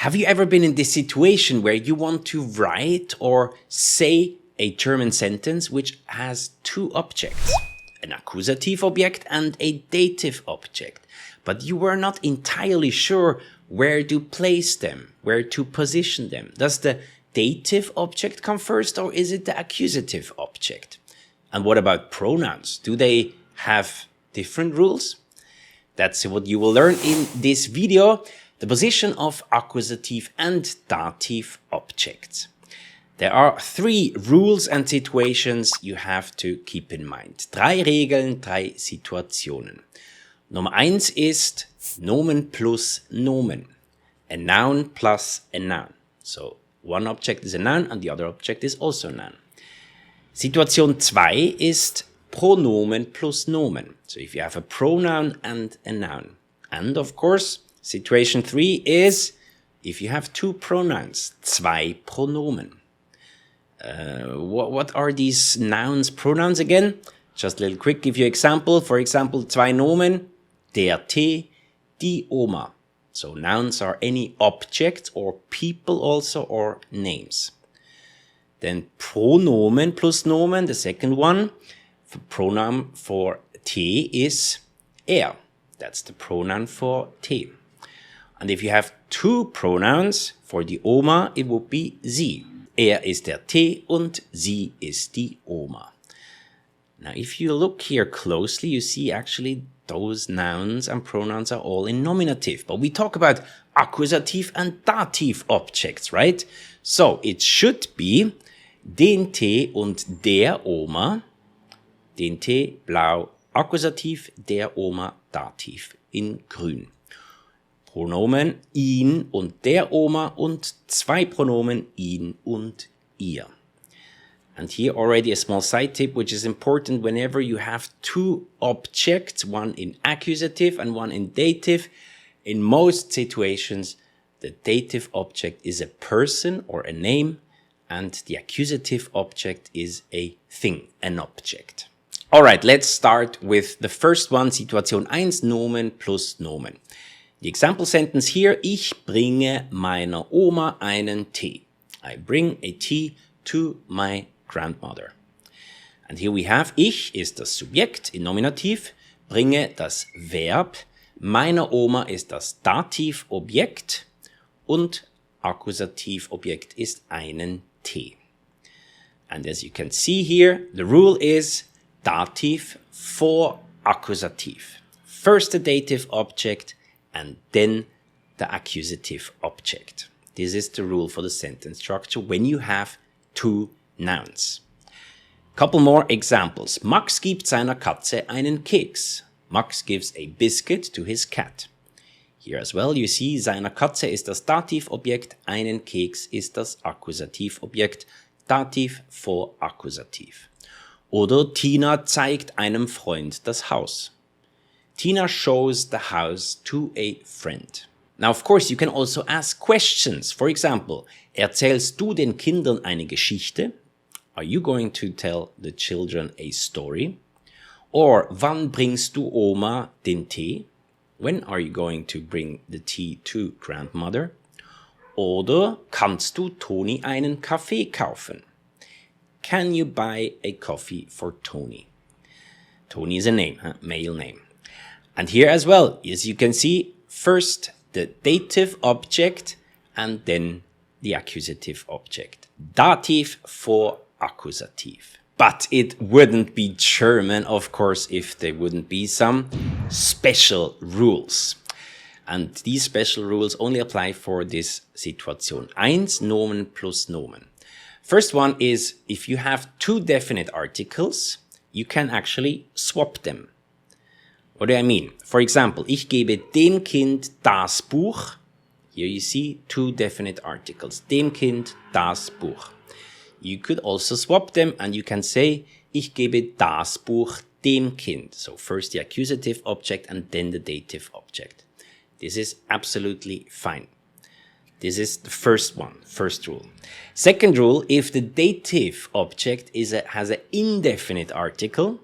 Have you ever been in this situation where you want to write or say a German sentence which has two objects, an accusative object and a dative object, but you were not entirely sure where to place them, where to position them? Does the dative object come first or is it the accusative object? And what about pronouns? Do they have different rules? That's what you will learn in this video, the position of accusative and dative objects. There are 3 rules and situations you have to keep in mind. 3 Regeln, 3 Situationen. Nummer 1 ist Nomen plus Nomen. A noun plus a noun. So one object is a noun and the other object is also a noun. Situation 2 ist Pronomen plus Nomen. So if you have a pronoun and a noun. And of course, situation 3 is if you have 2 pronouns, 2 Pronomen. What are these nouns, pronouns again? Just a little quick, give you an example. For example, 2 Nomen, der Tee, die Oma. So nouns are any object or people also or names. Then Pronomen plus Nomen, the second one. The pronoun for Tee is er. That's the pronoun for Tee. And if you have 2 pronouns, for die Oma, it would be sie. Er ist der Tee und sie ist die Oma. Now, if you look here closely, you see actually those nouns and pronouns are all in nominative. But we talk about accusative and dative objects, right? So, it should be den Tee und der Oma. Den Tee blau, Akkusativ, der Oma, Dativ in grün. Pronomen ihn und der Oma und 2 Pronomen ihn und ihr. And here already a small side tip which is important whenever you have 2 objects, one in accusative and one in dative. In most situations, the dative object is a person or a name and the accusative object is a thing, an object. Alright, let's start with the first one, Situation 1, Nomen plus Nomen. The example sentence here, ich bringe meiner Oma einen Tee. I bring a tea to my grandmother. And here we have, ich ist das Subjekt in Nominativ, bringe das Verb, meiner Oma ist das Dativobjekt und Akkusativobjekt ist einen Tee. And as you can see here, the rule is Dativ for accusative. First the dative object and then the accusative object. This is the rule for the sentence structure when you have 2 nouns. Couple more examples. Max gibt seiner Katze einen Keks. Max gives a biscuit to his cat. Here as well, you see, seiner Katze ist das Dativobjekt, einen Keks ist das Akkusativobjekt, Dativ for accusative. Oder Tina zeigt einem Freund das Haus. Tina shows the house to a friend. Now, of course, you can also ask questions. For example, erzählst du den Kindern eine Geschichte? Are you going to tell the children a story? Or, wann bringst du Oma den Tee? When are you going to bring the tea to grandmother? Oder, kannst du Toni einen Kaffee kaufen? Can you buy a coffee for Tony? Tony is a name, male name. And here as well, as you can see, first the dative object and then the accusative object. Dativ for accusative. But it wouldn't be German, of course, if there wouldn't be some special rules. And these special rules only apply for this Situation 1, Nomen plus Nomen. First one is, if you have 2 definite articles, you can actually swap them. What do I mean? For example, ich gebe dem Kind das Buch. Here you see 2 definite articles. Dem Kind das Buch. You could also swap them and you can say, ich gebe das Buch dem Kind. So first the accusative object and then the dative object. This is absolutely fine. This is the first one, first rule. Second rule, if the dative object has an indefinite article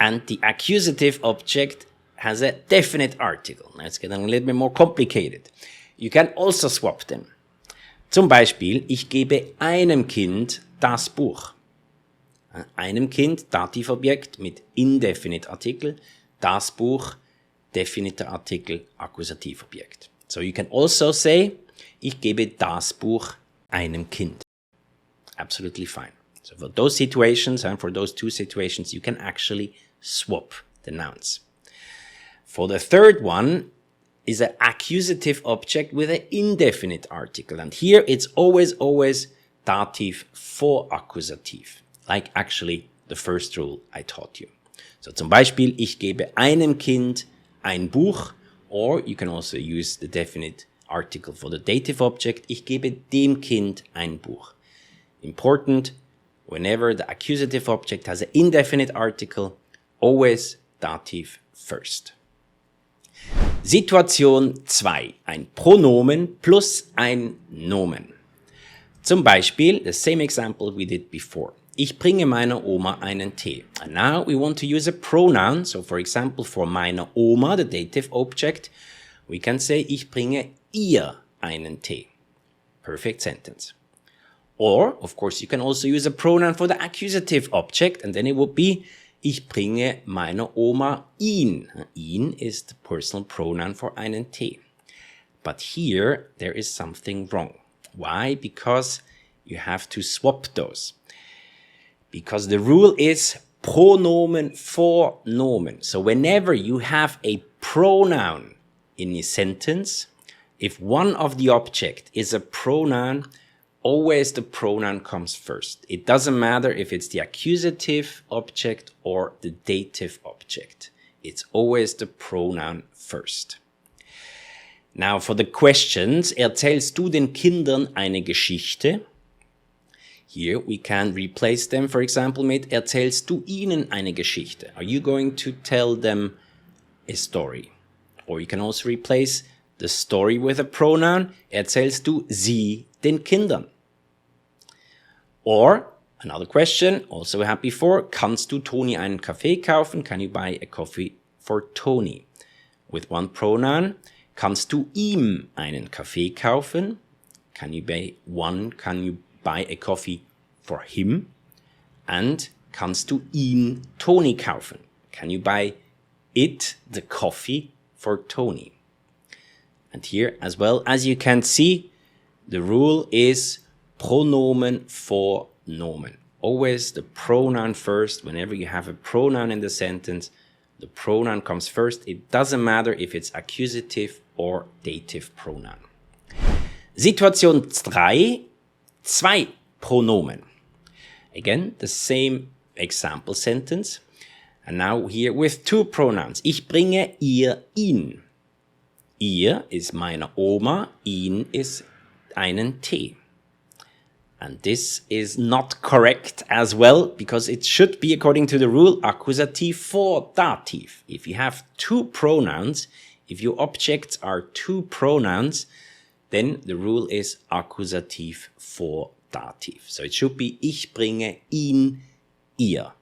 and the accusative object has a definite article. Let's get a little bit more complicated. You can also swap them. Zum Beispiel, ich gebe einem Kind das Buch. Einem Kind, Dativobjekt mit indefinite Artikel, das Buch, definiter Artikel, Akkusativobjekt. So you can also say, ich gebe das Buch einem Kind. Absolutely fine. So for those situations and for those two situations, you can actually swap the nouns. For the third one is an accusative object with an indefinite article. And here it's always dative for accusative. Like actually the first rule I taught you. So zum Beispiel, ich gebe einem Kind ein Buch, or you can also use the definite article for the dative object, ich gebe dem Kind ein Buch. Important, whenever the accusative object has an indefinite article, always dative first. Situation 2, ein Pronomen plus ein Nomen. Zum Beispiel, the same example we did before. Ich bringe meiner Oma einen Tee. And now we want to use a pronoun. So for example, for meine Oma, the dative object, we can say, ich bringe ihr einen Tee. Perfect sentence. Or, of course, you can also use a pronoun for the accusative object, and then it would be, ich bringe meiner Oma ihn. Ihn is the personal pronoun for einen Tee. But here, there is something wrong. Why? Because you have to swap those. Because the rule is Pronomen for Nomen. So whenever you have a pronoun in a sentence, if one of the object is a pronoun, always the pronoun comes first. It doesn't matter if it's the accusative object or the dative object. It's always the pronoun first. Now for the questions, erzählst du den Kindern eine Geschichte? Here we can replace them, for example, mit erzählst du ihnen eine Geschichte? Are you going to tell them a story? Or you can also replace the story with a pronoun, erzählst du sie den Kindern? Or, another question, also we had before, kannst du Toni einen Kaffee kaufen? Can you buy a coffee for Toni? With one pronoun, kannst du ihm einen Kaffee kaufen? Can you buy a coffee for him? And kannst du ihn Toni kaufen? Can you buy it, the coffee, for Toni? And here, as well, as you can see, the rule is Pronomen for Nomen. Always the pronoun first. Whenever you have a pronoun in the sentence, the pronoun comes first. It doesn't matter if it's accusative or dative pronoun. Situation 3, zwei Pronomen. Again, the same example sentence. And now here with two pronouns. Ich bringe ihr ihn. Ihr is meine Oma, ihn is einen Tee. And this is not correct as well, because it should be, according to the rule, accusative for dative. If you have two pronouns, if your objects are two pronouns, then the rule is accusative for dative. So it should be ich bringe ihn, ihr.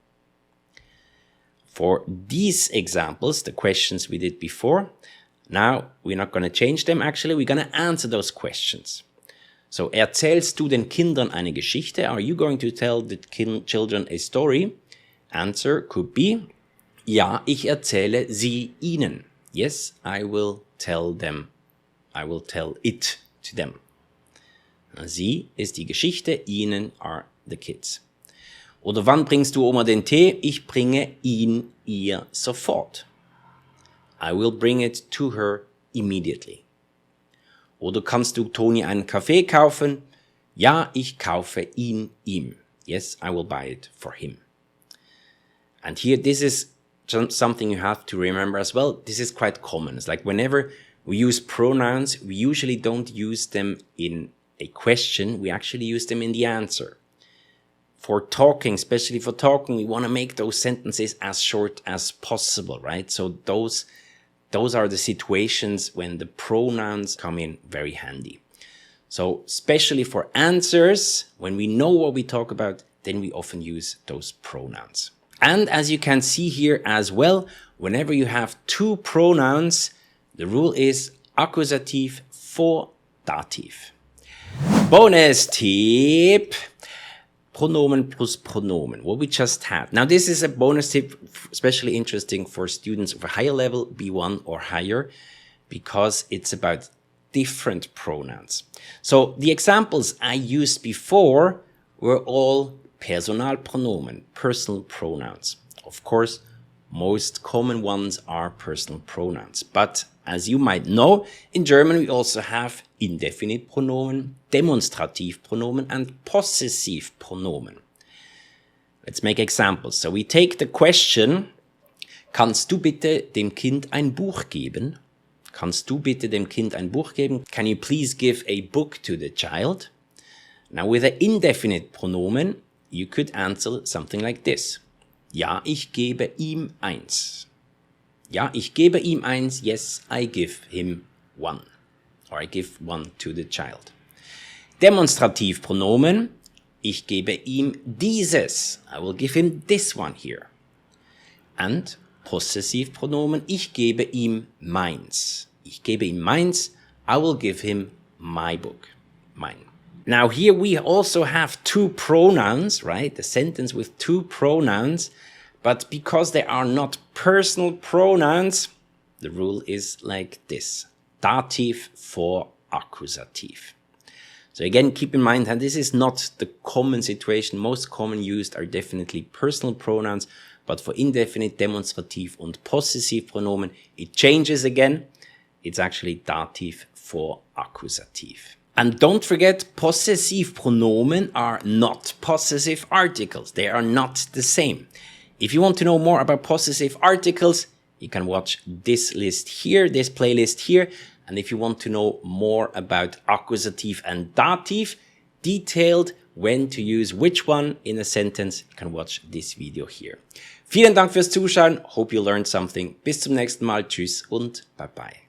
For these examples, the questions we did before, now we're not going to change them. Actually, we're going to answer those questions. So, erzählst du den Kindern eine Geschichte? Are you going to tell the children a story? Answer could be, ja, ich erzähle sie ihnen. Yes, I will tell them. I will tell it to them. Sie ist die Geschichte, ihnen are the kids. Oder wann bringst du Oma den Tee? Ich bringe ihn ihr sofort. I will bring it to her immediately. Oder kannst du Toni einen Kaffee kaufen? Ja, ich kaufe ihn ihm. Yes, I will buy it for him. And here, this is something you have to remember as well. This is quite common. It's like whenever we use pronouns, we usually don't use them in a question. We actually use them in the answer. For talking, especially for talking, we want to make those sentences as short as possible, right? So those are the situations when the pronouns come in very handy. So especially for answers, when we know what we talk about, then we often use those pronouns. And as you can see here as well, whenever you have two pronouns, the rule is accusative for dative. Bonus tip. Pronomen plus pronomen, what we just had. Now this is a bonus tip, especially interesting for students of a higher level, B1 or higher, because it's about different pronouns. So the examples I used before were all Personalpronomen, personal pronouns. Of course, most common ones are personal pronouns. But as you might know, in German we also have indefinite pronomen, demonstrative pronomen, and possessive pronomen. Let's make examples. So we take the question, kannst du bitte dem Kind ein Buch geben? Kannst du bitte dem Kind ein Buch geben? Can you please give a book to the child? Now with an indefinite pronomen, you could answer something like this. Ja, ich gebe ihm eins. Ja, ich gebe ihm eins. Yes, I give him one. Or I give one to the child. Demonstrativ Pronomen. Ich gebe ihm dieses. I will give him this one here. And possessive Pronomen. Ich gebe ihm meins. Ich gebe ihm meins. I will give him my book. Mine. Now here we also have two pronouns, right? The sentence with two pronouns. But because they are not personal pronouns, the rule is like this. Dativ for accusative. So again, keep in mind that this is not the common situation. Most common used are definitely personal pronouns, but for indefinite, demonstrative and possessive pronomen, it changes again. It's actually dativ for accusative. And don't forget, possessive pronomen are not possessive articles. They are not the same. If you want to know more about possessive articles, you can watch this list here, this playlist here. And if you want to know more about accusative and dative, detailed when to use which one in a sentence, you can watch this video here. Vielen Dank fürs Zuschauen. Hope you learned something. Bis zum nächsten Mal. Tschüss und bye bye.